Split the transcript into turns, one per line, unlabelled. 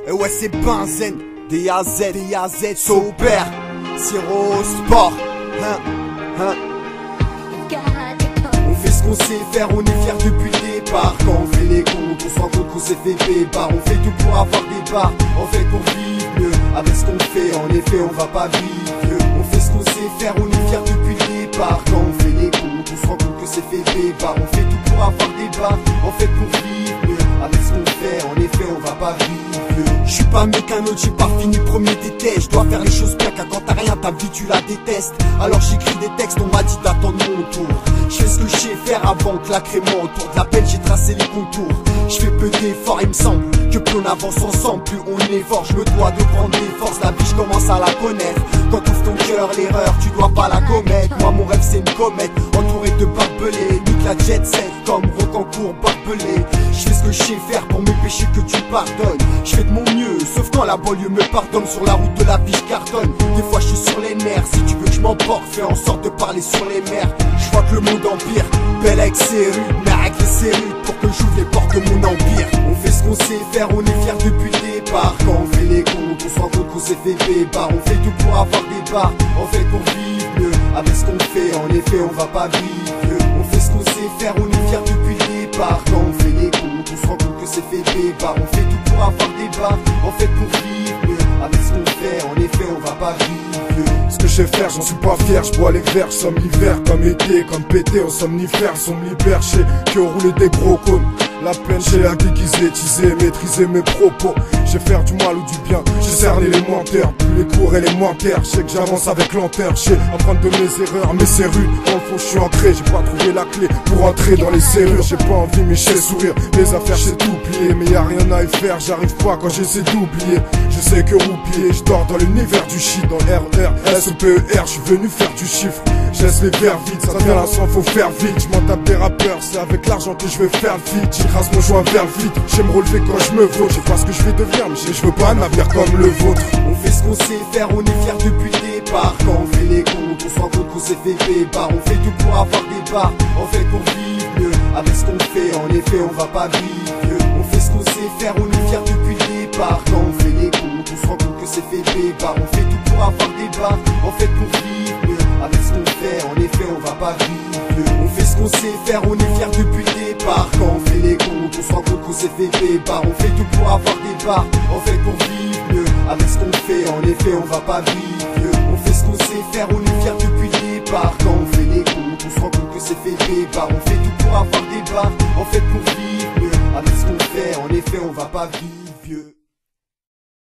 Et ouais c'est Benzen, DAZ, Sober, Siro Sport, On fait ce qu'on sait faire, on est fiers depuis le départ. Quand on fait les comptes, on se rend compte qu'on s'est fait pépard. On fait tout pour avoir des barres, en fait pour vivre mieux. Avec ce qu'on fait, en effet on va pas vivre vieux. On fait ce qu'on sait faire, on est fiers depuis le départ. Quand on fait les comptes, on se rend compte que c'est fait pépard. On fait tout pour avoir des barres, en fait pour vivre mieux. Avec ce qu'on fait, en effet on va pas vivre vieux. Je suis pas mieux qu'un autre, j'ai pas fini premier des tests. Je dois faire les choses bien car quand t'as rien ta vie tu la détestes. Alors j'écris des textes, on m'a dit d'attendre mon tour. Je fais ce que je sais faire avant que la crème autour de la peine j'ai tracé les contours. Je fais peu d'efforts, il me semble que plus on avance ensemble, plus on est fort. Je me dois de prendre des forces, la vie je commence à la connaître. Quand t'ouvres ton cœur, l'erreur tu dois pas la commettre. Moi mon rêve c'est une comète, entouré de barbelés. Nique la jet set comme Rocancourt barbelé. Je fais ce que je sais faire pour mes péchés que tu pardonnes. Je fais de mon mieux, sauf quand la banlieue me pardonne. Sur la route de la vie je cartonne, des fois je suis sur les nerfs. Si tu veux que je m'emporte, fais en sorte de parler sur les mers. Je vois que le monde empire, belle avec ses rues, mais avec ses rues pour que j'ouvre les portes de mon empire. On fait ce qu'on sait faire, on est fiers depuis le départ. Quand on fait les comptes, on se rend compte qu'on s'est fait pépard. On fait tout pour avoir des barres, en fait pour vivre mieux. Avec ce qu'on fait, en effet on va pas vivre vieux. On fait ce qu'on sait faire, on est fiers depuis le départ. Quand on fait les comptes, on se rend compte que c'est fait pépard. On fait tout pour avoir des barres, en fait pour vivre mieux. Avec ce qu'on fait, en effet on va pas vivre vieux.
Ce que je sais faire, j'en suis pas fier, je bois les verres, somme l'hiver, comme été, comme pété au somnifère, on me libère, chez qui ont roulé des gros cônes. La peine, j'ai à déguiser, teaser, maîtriser mes propos. J'ai faire du mal ou du bien, j'ai cerné les menteurs, plus les cours et les menteurs. Je sais que j'avance avec lenteur, j'ai apprendre de mes erreurs, mais c'est rude. Dans le fond, je suis entré, j'ai pas trouvé la clé pour entrer dans les serrures. J'ai pas envie, mais j'ai sourire, mes affaires, j'ai tout plié. Mais y'a rien à y faire, j'arrive pas quand j'essaie d'oublier. Je sais que roupiller, je dors dans l'univers du shit. Dans RR, SEPER, je suis venu faire du chiffre. Je laisse les verres vides, ça devient la sang, faut faire vite. Je m'en tape des rappeurs, c'est avec l'argent que je vais faire vite. J'écrase mon joint vers le vide, j'aime me relever quand je me vaut. Je sais pas ce que je vais devenir, mais je veux pas un avenir comme le vôtre.
On fait ce qu'on sait faire, on est fiers depuis le départ. Quand on fait les comptes, on se rend compte qu'on s'est fait pépard. On fait tout pour avoir des barres, en fait pour vivre mieux. Avec ce qu'on fait, en effet on va pas vivre vieux. On fait ce qu'on sait faire, on est fiers depuis le départ. Quand on fait les comptes, on se rend compte que c'est fait pépard. On fait tout pour avoir des barres, en fait pour vivre mieux. Avec ce qu'on fait, en effet on va pas vivre vieux. On fait ce qu'on sait faire, on est fiers depuis le départ. Quand on fait les comptes, on se rend compte qu'on s'est fait pépard. On fait tout pour avoir des barres, en fait pour vivre mieux. Avec ce qu'on fait, en effet on va pas vivre vieux. On fait ce qu'on sait faire, on est fiers depuis le départ. Quand on fait les comptes, on se rend compte que c'est fait pépard. On fait tout pour avoir des barres, en fait pour vivre mieux. Avec ce qu'on fait, en effet on va pas vivre vieux.